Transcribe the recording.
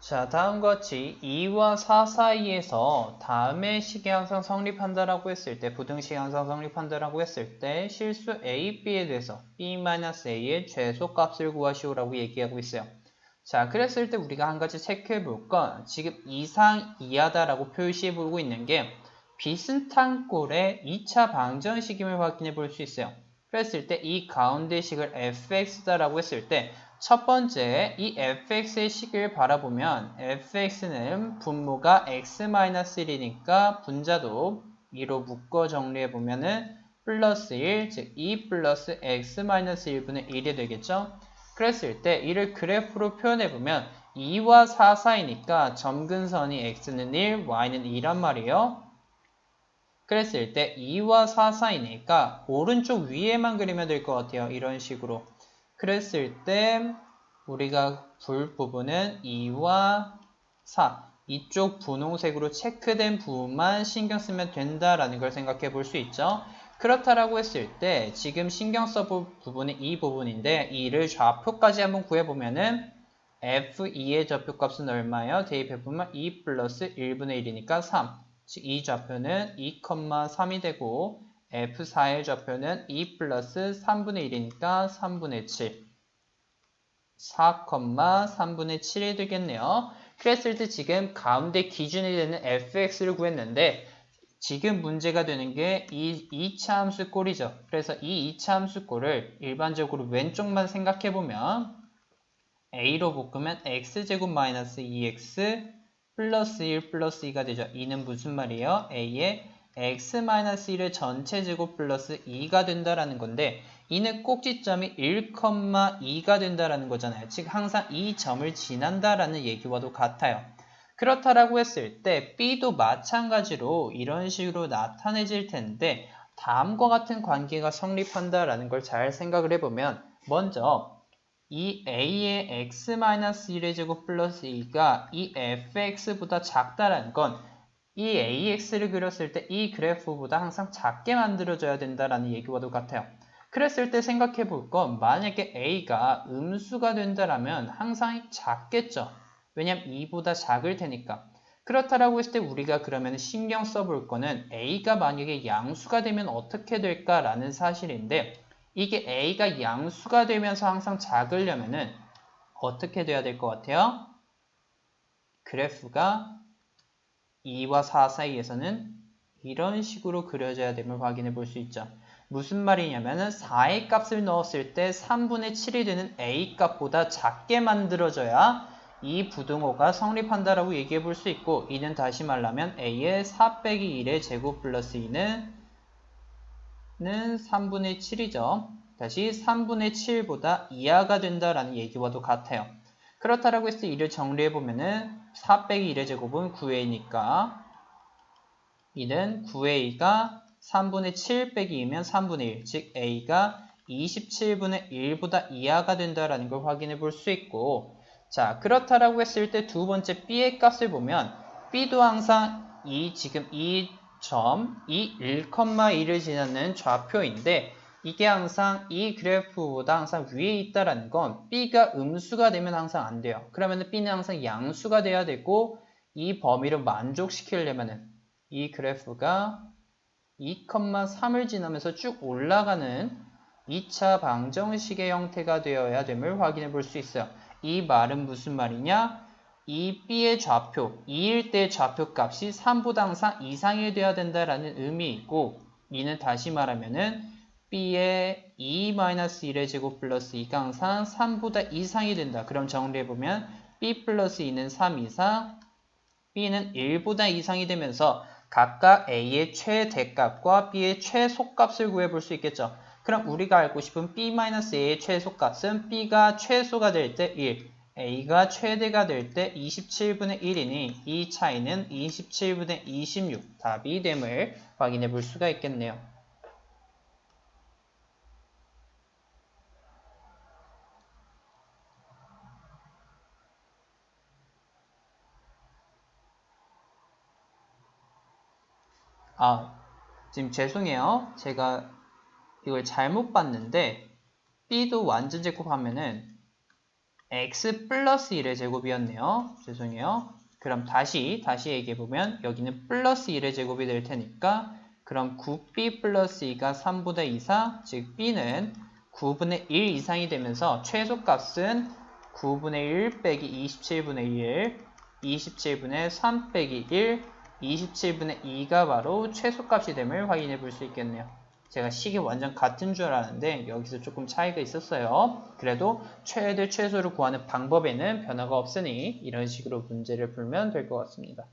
자, 다음과 같이 2와 4 사이에서 다음의 식이 항상 성립한다라고 했을 때, 부등식이 항상 성립한다라고 했을 때 실수 a, b에 대해서 b-a의 최소값을 구하시오라고 얘기하고 있어요. 자, 그랬을 때 우리가 한 가지 체크해 볼 건 지금 이상 이하다라고 표시해 보고 있는 게 비슷한 꼴의 2차 방정식임을 확인해 볼 수 있어요. 그랬을 때 이 가운데 식을 fx다라고 했을 때 첫 번째, 이 fx의 식을 바라보면 fx는 분모가 x-1이니까 분자도 2로 묶어 정리해보면은 플러스 1, 즉 2 플러스 x-1분의 1이 되겠죠? 그랬을 때 이를 그래프로 표현해보면 2와 4 사이니까 점근선이 x는 1, y는 2란 말이에요. 그랬을 때 2와 4 사이니까 오른쪽 위에만 그리면 될 것 같아요. 이런 식으로. 그랬을 때 우리가 볼 부분은 2와 4 이쪽 분홍색으로 체크된 부분만 신경 쓰면 된다라는 걸 생각해 볼 수 있죠. 그렇다라고 했을 때 지금 신경 써볼 부분이 이 부분인데 이를 좌표까지 한번 구해보면은 f2의 좌표값은 얼마예요? 대입해보면 2 플러스 1분의 1이니까 3. 즉 이 좌표는 2,3이 되고 f4의 좌표는 2 플러스 3분의 1이니까 3분의 7. 4,3분의 7이 되겠네요. 그랬을 때 지금 가운데 기준이 되는 fx를 구했는데 지금 문제가 되는 게 이 2차 함수 꼴이죠. 그래서 이 2차 함수 꼴을 일반적으로 왼쪽만 생각해보면 a로 볶으면 x제곱 마이너스 2x 플러스 1 플러스 2가 되죠. 이는 무슨 말이에요? a의 x-1의 전체 제곱 플러스 2가 된다라는 건데 이는 꼭지점이 1,2가 된다라는 거잖아요. 즉 항상 이 점을 지난다라는 얘기와도 같아요. 그렇다라고 했을 때 b도 마찬가지로 이런 식으로 나타내질 텐데 다음과 같은 관계가 성립한다라는 걸 잘 생각을 해보면 먼저 이 a의 x-1의 제곱 플러스 2가 이 fx보다 작다라는 건 이 ax를 그렸을 때 이 그래프보다 항상 작게 만들어져야 된다라는 얘기와도 같아요. 그랬을 때 생각해 볼 건 만약에 a가 음수가 된다라면 항상 작겠죠. 왜냐면 2보다 작을 테니까. 그렇다라고 했을 때 우리가 그러면 신경 써볼 거는 a가 만약에 양수가 되면 어떻게 될까라는 사실인데 이게 a가 양수가 되면서 항상 작으려면은 어떻게 돼야 될 것 같아요? 그래프가 2와 4 사이에서는 이런 식으로 그려져야 됨을 확인해 볼 수 있죠. 무슨 말이냐면은 4의 값을 넣었을 때 3분의 7이 되는 a 값보다 작게 만들어져야 이 부등호가 성립한다라고 얘기해 볼 수 있고 이는 다시 말하면 a의 4 빼기 1의 제곱 플러스 2는 3분의 7이죠. 다시 3분의 7보다 이하가 된다라는 얘기와도 같아요. 그렇다라고 해서 이를 정리해보면은 4 빼기 1의 제곱은 9a니까 이는 9a가 3분의 7 빼기 2면 3분의 1, 즉 a가 27분의 1보다 이하가 된다라는 걸 확인해 볼 수 있고 자 그렇다라고 했을 때 두 번째 b의 값을 보면 b도 항상 지금 이 점, 이 1,1을 지나는 좌표인데 이게 항상 이 그래프보다 항상 위에 있다라는 건 b가 음수가 되면 항상 안 돼요. 그러면 b는 항상 양수가 돼야 되고 이 범위를 만족시키려면은 이 그래프가 2,3을 지나면서 쭉 올라가는 2차 방정식의 형태가 되어야 됨을 확인해 볼 수 있어요. 이 말은 무슨 말이냐? 이 b의 좌표, 2일 때 좌표값이 3보다 항상 이상이 되어야 된다라는 의미이고 이는 다시 말하면은 b의 2-1의 제곱 플러스 2가 항상 3보다 이상이 된다. 그럼 정리해보면 b 플러스 2는 3 이상, b는 1보다 이상이 되면서 각각 a의 최대값과 b의 최소값을 구해볼 수 있겠죠. 그럼 우리가 알고 싶은 b-a의 최소값은 b가 최소가 될 때 1, a가 최대가 될 때 27분의 1이니 이 차이는 27분의 26 답이 됨을 확인해 볼 수가 있겠네요. 지금 죄송해요. 제가 이걸 잘못 봤는데 b도 완전 제곱하면은 x 플러스 1의 제곱이었네요. 죄송해요. 그럼 다시 얘기해보면 여기는 플러스 1의 제곱이 될 테니까 그럼 9b 플러스 2가 3분의 2 이상, 즉 b는 9분의 1 이상이 되면서 최소값은 9분의 1 빼기 27분의 1, 27분의 3 빼기 1, 27분의 2가 바로 최소값이 됨을 확인해 볼 수 있겠네요. 제가 식이 완전 같은 줄 알았는데 여기서 조금 차이가 있었어요. 그래도 최대 최소를 구하는 방법에는 변화가 없으니 이런 식으로 문제를 풀면 될 것 같습니다.